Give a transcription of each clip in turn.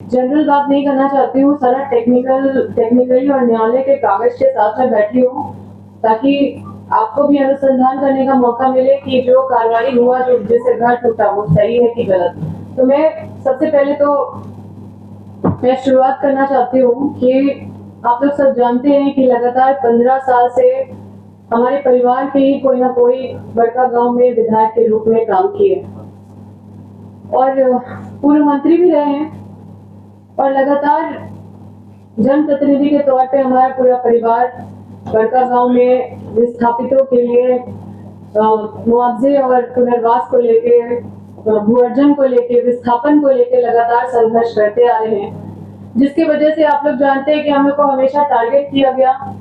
General बात नहीं करना चाहती हूँ, सारा टेक्निकली और न्यायालय के कागज के साथ में बैठी हूँ, ताकि आपको भी अनुसंधान करने का मौका मिले कि जो कार्रवाई हुआ, जो जिससे घर टूटा, वो सही है कि गलत। तो मैं सबसे पहले तो मैं शुरुआत करना चाहती हूँ कि आप लोग सब जानते हैं कि लगातार 15 साल से हमारे परिवार के ही कोई ना कोई बड़कागांव में विधायक के रूप में काम किए और पूर्व मंत्री भी रहे हैं और लगातार जनप्रतिनिधि के तौर पे हमारा पूरा परिवार बड़कागांव में विस्थापितों के लिए मुआवजे और पुनर्वास को लेके, भू अर्जन को लेके, विस्थापन को लेके लगातार संघर्ष करते आ रहे हैं, जिसकी वजह से आप लोग जानते हैं कि हम लोग को हमेशा टारगेट किया गया,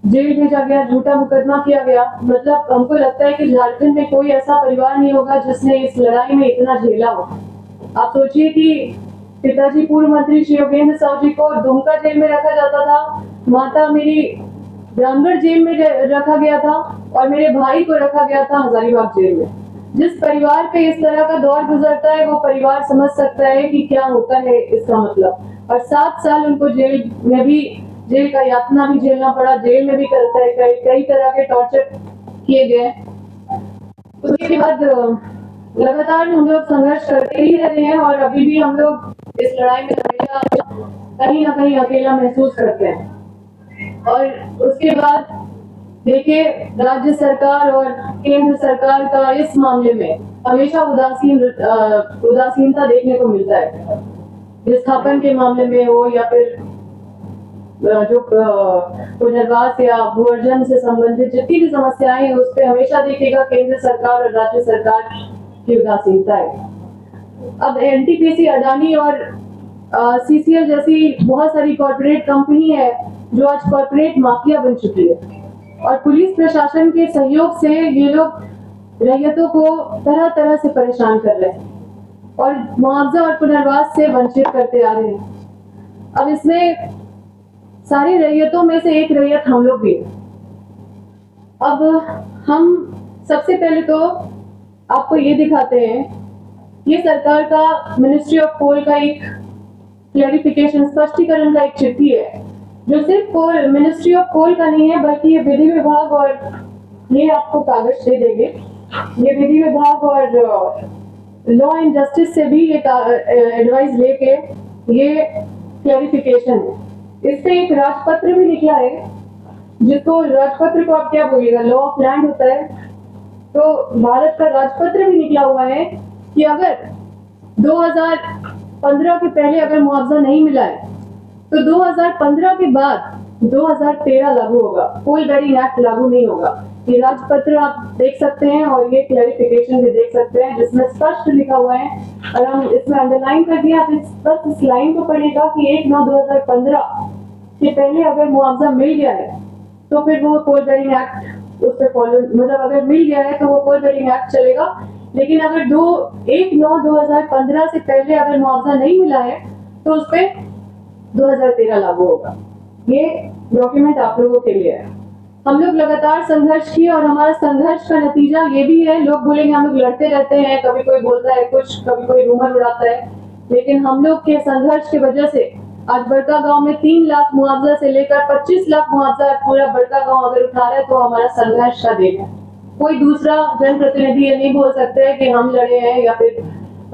जेल भेजा गया, झूठा मुकदमा किया गया। मतलब हमको लगता है कि झारखंड में कोई ऐसा परिवार नहीं होगा जिसने इस लड़ाई में इतना झेला हो। आप सोचिए कि पिताजी पूर्व मंत्री श्री योगेंद्र साहु जी को दुमका जेल में रखा जाता था, माता मेरी रामगढ़ जेल में रखा गया था और मेरे भाई को रखा गया था हजारीबाग जेल में। जिस परिवार पे इस तरह का दौर गुजरता है वो परिवार समझ सकता है कि क्या होता है इसका मतलब। और 7 साल उनको जेल में भी, जेल का यातना भी झेलना पड़ा, जेल में भी करता है कई तरह के टॉर्चर किए गए। उसके बाद लगातार हम लोग संघर्ष करते ही रहे हैं और अभी भी हम लोग इस लड़ाई में हमेशा कहीं ना कहीं अकेला महसूस करते हैं। और उसके बाद देखिए, राज्य सरकार और केंद्र सरकार का इस मामले में हमेशा उदासीनता देखने को मिलता है। विस्थापन के मामले में हो या फिर जो पुनर्वास या भू अर्जन से संबंधित जितनी भी समस्याएं हैं, उस पर हमेशा देखिएगा केंद्र सरकार और राज्य सरकार की उदासीनता है। अब एनटीपीसी, अडानी और सीसीएल जैसी बहुत सारी कॉर्पोरेट कंपनी है जो आज कॉर्पोरेट माफिया बन चुकी है और पुलिस प्रशासन के सहयोग से ये लोग रैयतों को तरह तरह से परेशान कर रहे हैं और मुआवजा और पुनर्वास से वंचित करते आ रहे हैं। अब इसमें सारी रैयतों में से एक रैयत हम लोग भी। अब हम सबसे पहले तो आपको ये दिखाते हैं, ये सरकार का मिनिस्ट्री ऑफ कोल का एक क्लैरिफिकेशन, स्पष्टीकरण का एक चिट्ठी है जो सिर्फ मिनिस्ट्री ऑफ कोल का नहीं है बल्कि ये विधि विभाग, और ये आपको कागज दे देंगे, ये विधि विभाग और लॉ एंड जस्टिस से भी ये एडवाइस लेके ये क्लैरिफिकेशन है। इससे एक राजपत्र भी निकला है, जिसको राजपत्र को आप क्या बोलिएगा, लॉ ऑफ लैंड होता है, तो भारत का राजपत्र भी निकला हुआ है कि अगर 2015 के पहले अगर मुआवजा नहीं मिला है तो 2015 के बाद 2013 लागू होगा, कोल बेरिंग एक्ट लागू नहीं होगा। ये राजपत्र आप देख सकते हैं और ये क्लैरिफिकेशन भी देख सकते हैं जिसमें स्पष्ट लिखा हुआ है, और हम इसमें अंडरलाइन कर दिया। आप बस इस लाइन को पढ़ेगा कि 1/9/2015 के पहले अगर मुआवजा मिल गया है तो फिर वो कोल बेरिंग एक्ट उस पर फॉलो, मतलब अगर मिल गया है तो वो कोल बेरिंग एक्ट चलेगा। लेकिन अगर 1/9/2015 से पहले अगर मुआवजा नहीं मिला है तो उस पर 2013 लागू होगा। ये डॉक्यूमेंट आप लोगों के लिए है। हम लोग लगातार संघर्ष किए और हमारा संघर्ष का नतीजा ये भी है, लोग बोलेंगे हम लोग लड़ते रहते हैं, कभी कोई बोलता है कुछ, कभी कोई रूमर उड़ाता है, लेकिन हम लोग के संघर्ष की वजह से आज बड़कागांव में 3 लाख मुआवजा से लेकर 25 लाख मुआवजा पूरा बड़कागांव अगर उठा रहा है तो हमारा संघर्ष का देन है। कोई दूसरा जनप्रतिनिधि ये नहीं बोल सकते हैं कि हम लड़े हैं या फिर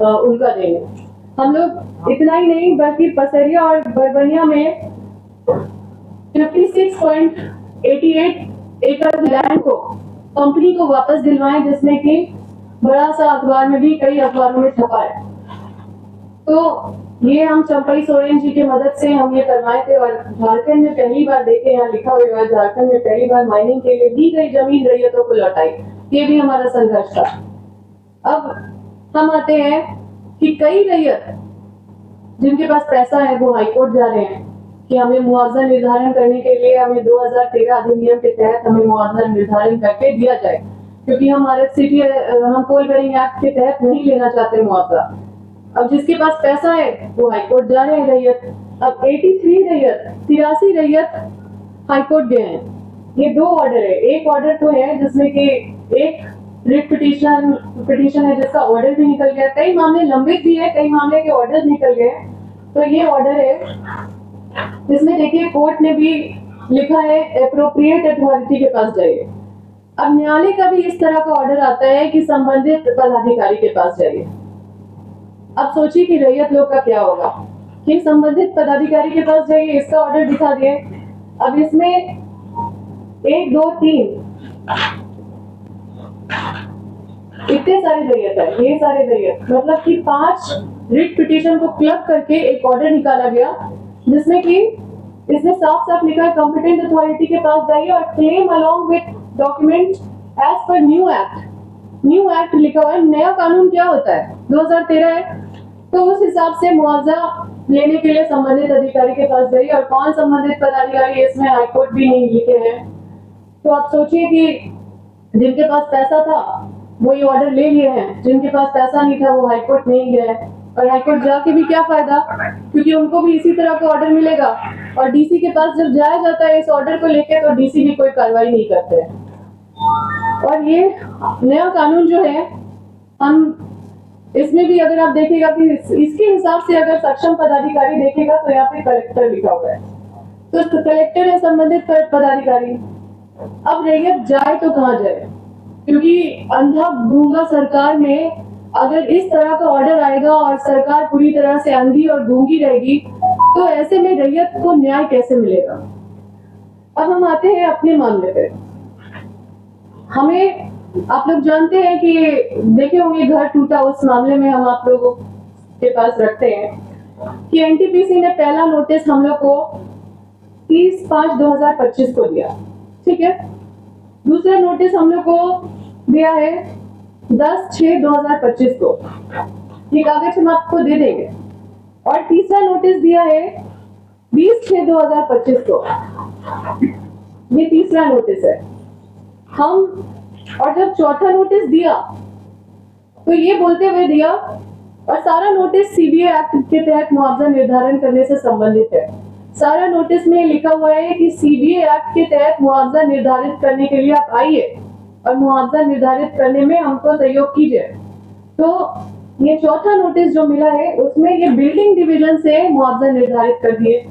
उनका देन है। हम लोग इतना ही नहीं बल्कि पसरिया और बरबनिया में 56.88 एकड़ लैंड को कंपनी को वापस दिलवाएं, जिसमें कि बड़ा सा अखबार में भी, कई अखबारों में छपा है। तो ये हम चंपई सोरेन जी की मदद से हम ये करवाए थे और झारखंड में पहली बार, देखे यहाँ लिखा हुआ है, झारखंड में पहली बार माइनिंग के लिए दी गई जमीन रैयतों को लौटाई। ये भी हमारा संघर्ष था। अब हम आते हैं कि कई रैयत जिनके पास पैसा है वो हाईकोर्ट जा रहे हैं कि हमें मुआवजा निर्धारण करने के लिए हमें 2013 अधिनियम के तहत हमें मुआवजा निर्धारण करके दिया जाए, क्योंकि हम RFCT, हम कोल बेरिंग एक्ट के तहत नहीं लेना चाहते मुआवजा। अब जिसके पास पैसा है वो हाईकोर्ट जा रहे हैं रैयत। अब 83 रैयत हाईकोर्ट गए हैं। ये 2 ऑर्डर है। एक ऑर्डर तो है जिसमें कि एक रिट पिटीशन है जिसका ऑर्डर भी निकल गया, कई मामले लंबित भी है, कई मामले के ऑर्डर निकल गए, तो ये ऑर्डर है, इसमें देखिए कोर्ट ने भी लिखा है एप्रोप्रिएट अथॉरिटी के पास जाइए। अब न्यायालय का भी इस तरह का ऑर्डर आता है कि संबंधित पदाधिकारी के पास जाइए। अब सोचिए कि रैयत लोग का क्या होगा कि संबंधित पदाधिकारी के पास जाइए, इसका ऑर्डर दिखा दिए। अब इसमें 1 2 3 इतने सारे रैयत है, ये सारे रैयत मतलब कि 5 रिट पिटीशन को क्लब करके एक ऑर्डर निकाला गया, जिसमें कि इसमें साफ साफ लिखा है कॉम्पिटेंट अथॉरिटी के पास जाइए और claim along with document as per new act. New act लिखा हुआ है, नया कानून क्या होता है 2013 है, तो उस हिसाब से मुआवजा लेने के लिए संबंधित अधिकारी के पास जाइए। और कौन संबंधित पदाधिकारी, इसमें हाईकोर्ट भी नहीं लिखे हैं। तो आप सोचिए कि जिनके पास पैसा था वो ये ऑर्डर ले लिए हैं, जिनके पास पैसा नहीं था वो हाईकोर्ट नहीं गए, और हाईकोर्ट जाके भी क्या फायदा, क्योंकि उनको भी इसी तरह का ऑर्डर मिलेगा। और डीसी के पास जब जाया जाता है इस ऑर्डर को लेके तो डीसी भी कोई कार्रवाई नहीं करते। और ये नया कानून जो है, हम इसमें भी अगर आप देखिएगा कि इसके हिसाब से अगर सक्षम पदाधिकारी देखेगा तो यहाँ पे कलेक्टर लिखा हुआ है, तो कलेक्टर है संबंधित पदाधिकारी। अब रैयत जाए तो कहाँ जाए, क्योंकि अंधा गूंगा सरकार में अगर इस तरह का ऑर्डर आएगा और सरकार पूरी तरह से अंधी और गूंगी रहेगी तो ऐसे में रैयत को न्याय कैसे मिलेगा। अब हम आते हैं अपने मामले पे। हमें, आप लोग जानते हैं कि देखे होंगे घर टूटा, उस मामले में हम आप लोगों के पास रखते हैं कि एनटीपीसी ने पहला नोटिस हम लोग को 30/5/2025 को दिया, ठीक है। दूसरा नोटिस हम लोग को दिया है 10/6/2025 को, ये कागज हम आपको दे देंगे। और तीसरा नोटिस दिया है 20/6/2025 को, ये तीसरा नोटिस है हम। और जब चौथा नोटिस दिया तो ये बोलते हुए दिया, और सारा नोटिस सीबीए एक्ट के तहत मुआवजा निर्धारण करने से संबंधित है। सारा नोटिस में लिखा हुआ है कि सीबीए एक्ट के तहत मुआवजा निर्धारित करने के लिए आप आइए और मुआवजा निर्धारित करने में हमको सहयोग कीजिए। तो ये चौथा नोटिस जो मिला है उसमें ये बिल्डिंग डिवीजन से मुआवजा निर्धारित कर दिए।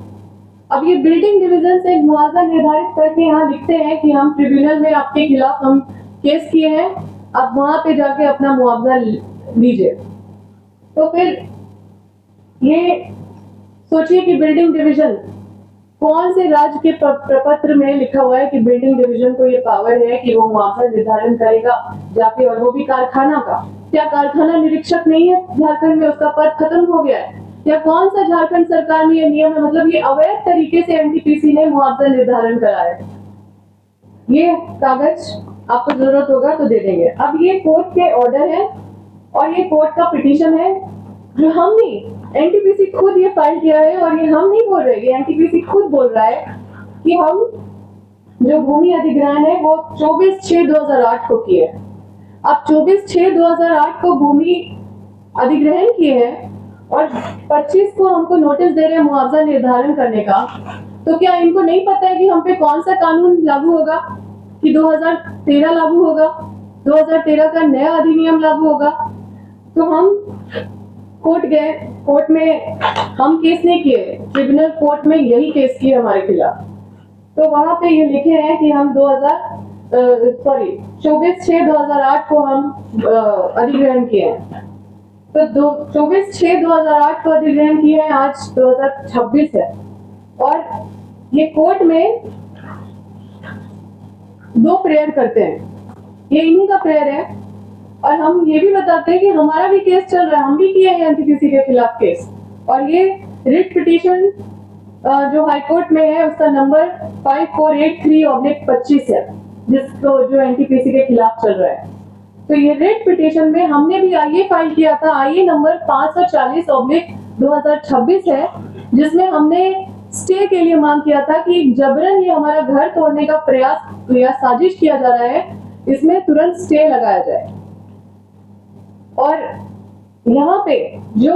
अब ये बिल्डिंग डिवीजन से मुआवजा निर्धारित करके यहाँ लिखते हैं कि हम ट्रिब्यूनल में आपके खिलाफ हम केस किए हैं, आप वहां पे जाके अपना मुआवजा लीजिए। तो फिर ये सोचिए कि बिल्डिंग डिवीजन कौन से राज्य के प्रपत्र में लिखा हुआ है कि बिल्डिंग डिवीजन को ये पावर है कि वो मुआवजा निर्धारण करेगा जाके, और वो भी कारखाना का। क्या कारखाना निरीक्षक नहीं है झारखंड में, उसका पद खत्म हो गया है? या कौन सा झारखंड सरकार में ये नियम है? मतलब ये अवैध तरीके से एनटीपीसी ने मुआवजा निर्धारण कराया है। ये कागज आपको जरूरत होगा तो दे देंगे। अब ये कोर्ट के ऑर्डर है और ये कोर्ट का पिटीशन है जो हम नहीं, एनटीपीसी खुद ये फाइल किया है, और ये हम नहीं बोल रहे, ये एनटीपीसी खुद बोल रहा है कि हम जो भूमि अधिग्रहण है वो 24/6/2008 को किए। अब 24/6/2008 को भूमि अधिग्रहण किए हैं और 25 को हमको नोटिस दे रहे हैं मुआवजा निर्धारण करने का। तो क्या इनको नहीं पता है कि हम पे कौन सा कानून लागू होगा, कि 2013 लागू होगा, 2013 का नया अधिनियम लागू होगा? तो हम कोर्ट गए, कोर्ट में हम केस नहीं किए, ट्रिब्यूनल कोर्ट में यही केस किए हमारे खिलाफ। तो वहां पे ये लिखे हैं कि हम 24/6/2008 को हम अधिग्रहण किए हैं। तो 24/6/2008 को अधिग्रहण किए हैं, आज 2026 है, और ये कोर्ट में 2 प्रेयर करते हैं, ये इन्हीं का प्रेयर है। और हम ये भी बताते हैं कि हमारा भी केस चल रहा है, हम भी किए हैं एनटीपीसी के खिलाफ केस, और ये रिट पिटीशन जो हाईकोर्ट में है उसका नंबर 5483/25 है, जिसको जो एनटीपीसी के खिलाफ चल रहा है। तो ये रिट पिटीशन में हमने भी आईए फाइल किया था, आईए नंबर 540/2026 है, जिसमें हमने स्टे के लिए मांग किया था कि जबरन ये हमारा घर तोड़ने का प्रयास या साजिश किया जा रहा है, इसमें तुरंत स्टे लगाया जाए। और यहाँ पे जो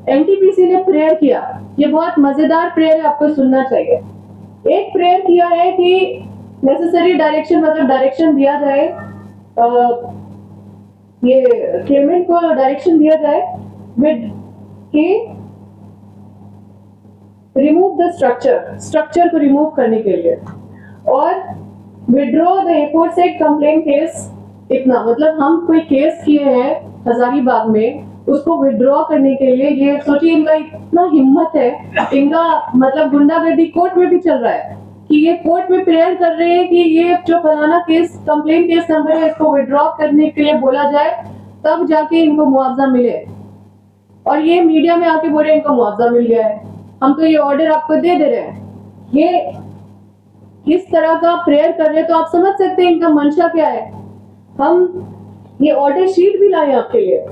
एनटीपीसी ने प्रेयर किया, ये बहुत मजेदार प्रेयर है, आपको सुनना चाहिए। एक प्रेयर किया है कि नेसेसरी डायरेक्शन, मतलब डायरेक्शन दिया जाए, ये क्लेमेंट को डायरेक्शन दिया जाए विद कि रिमूव द स्ट्रक्चर को रिमूव करने के लिए, और withdraw the aforesaid complaint case. इतना मतलब हम कोई केस किए हैं हजारीबाग में, उसको विड्रॉ करने के लिए, ये सोचिए इनका इतना हिम्मत है, इनका मतलब गुंडागर्दी कोर्ट में भी चल रहा है कि ये कोर्ट में प्रेयर कर रहे हैं कि ये जो फलाना केस कंप्लेंट केस नंबर है इसको विड्रॉ करने के लिए बोला जाए, तब जाके इनको मुआवजा मिले। और ये मीडिया में आके बोल रहे हैं इनको मुआवजा मिल गया है, हम तो ये ऑर्डर आपको दे दे रहे हैं। ये किस तरह का प्रेयर कर रहे हैं, तो आप समझ सकते हैं इनका मंशा क्या है। हम ये ऑर्डर शीट भी लाए आपके लिए,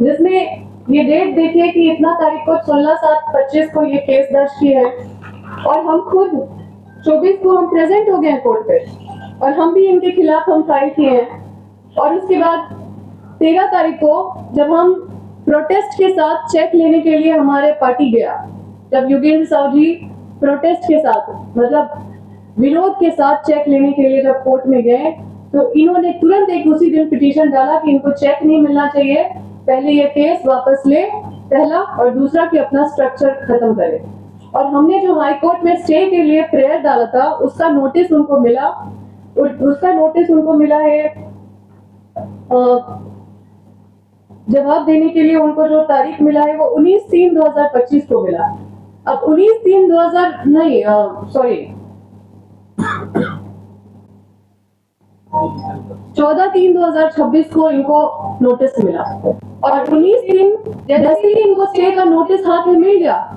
जिसमें ये डेट देखिए कि इतना तारीख को 16/7/25 को ये केस दर्ज किया है, और हम खुद 24 को हम प्रेजेंट हो गए हैं कोर्ट पे, और हम भी इनके खिलाफ हम फाइल किए हैं। और उसके बाद 13 तारीख को जब हम प्रोटेस्ट के साथ चेक लेने के लिए हमारे पार्टी गया, जब योगेंद्र साहू जी प्रोटेस्ट के साथ मतलब विरोध के साथ चेक लेने के लिए जब कोर्ट में गए, तो इन्होंने तुरंत एक उसी दिन पिटीशन डाला कि इनको चेक नहीं मिलना चाहिए, पहले ये केस वापस ले, पहला, और दूसरा कि अपना स्ट्रक्चर खत्म करे। और हमने जो हाई कोर्ट में स्टे के लिए प्रेयर डाला था उसका नोटिस उनको मिला, है जवाब देने के लिए उनको जो तारीख मिला है वो 19/3/2025 को मिला। अब 19/3/2000 नहीं, सॉरी 14/3/2026 को इनको नोटिस मिला, और 19/3 जैसे ही इनको स्टे का नोटिस हाथ में मिल गया,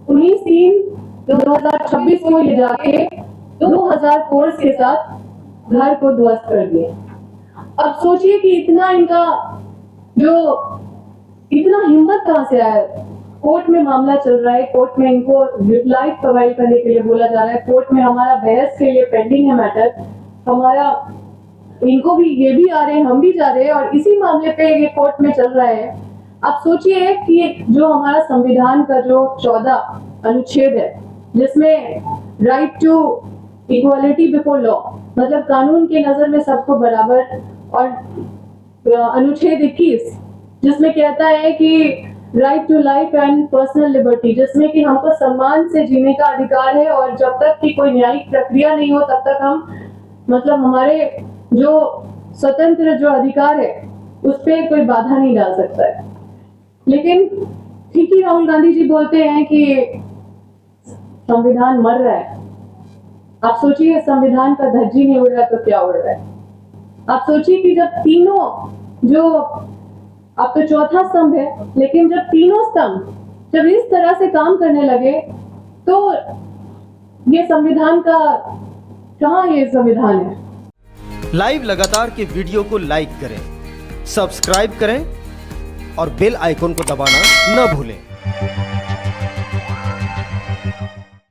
19/3/2026 को ये जाके 2000 फोर्स के साथ घर को ध्वस्त कर दिए। अब सोचिए कि इतना इनका जो इतना हिम्मत कहां से आया। कोर्ट में मामला चल रहा है, कोर्ट में इनको रिप्लाई प्रोवाइड करने के लिए बोला जा रहा है, कोर्ट में हमारा बहस के लिए पेंडिंग है मैटर, हमारा इनको भी ये भी आ रहे हैं, हम भी जा रहे हैं, और इसी मामले पे ये कोर्ट में चल रहा है। आप सोचिए कि जो हमारा संविधान का जो 14 अनुच्छेद है, जिसमें right to equality before law, मतलब कानून के नजर में सबको बराबर, और अनुच्छेद 21 जिसमें कहता है कि right to life and personal liberty, जिसमें कि हमको सम्मान से जीने का अधिकार है, और जब तक कि कोई न्यायिक प्रक्रिया नहीं हो तब तक हम मतलब हमारे जो स्वतंत्र जो अधिकार है उस पर कोई बाधा नहीं डाल सकता है। लेकिन ठीक ही राहुल गांधी जी बोलते हैं कि संविधान मर रहा है। आप सोचिए संविधान का धज्जी नहीं उड़ रहा तो क्या उड़ रहा है। आप सोचिए कि जब तीनों जो अब तो चौथा स्तंभ है, लेकिन जब तीनों स्तंभ जब इस तरह से काम करने लगे तो ये संविधान का कहां ये संविधान है। लाइव लगातार के वीडियो को लाइक करें, सब्सक्राइब करें और बेल आइकॉन को दबाना न भूलें।